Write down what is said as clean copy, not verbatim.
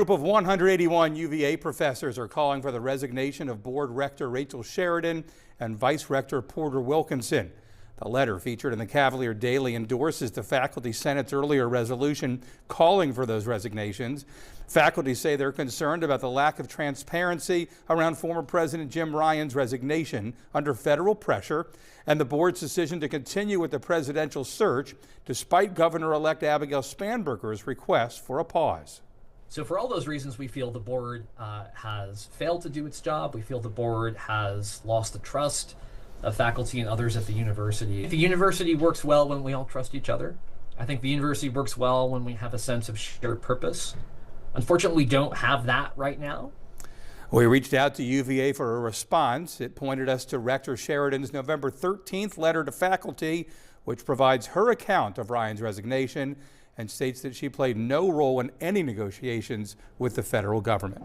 A group of 181 UVA professors are calling for the resignation of Board Rector Rachel Sheridan and Vice Rector Porter Wilkinson. The letter featured in the Cavalier Daily endorses the Faculty Senate's earlier resolution calling for those resignations. Faculty say they're concerned about the lack of transparency around former President Jim Ryan's resignation under federal pressure and the board's decision to continue with the presidential search despite Governor-elect Abigail Spanberger's request for a pause. So for all those reasons, we feel the board has failed to do its job. We feel the board has lost the trust of faculty and others at the university. The university works well when we all trust each other. I think the university works well when we have a sense of shared purpose. Unfortunately, we don't have that right now. We reached out to UVA for a response. It pointed us to Rector Sheridan's November 13th letter to faculty, which provides her account of Ryan's resignation and states that she played no role in any negotiations with the federal government.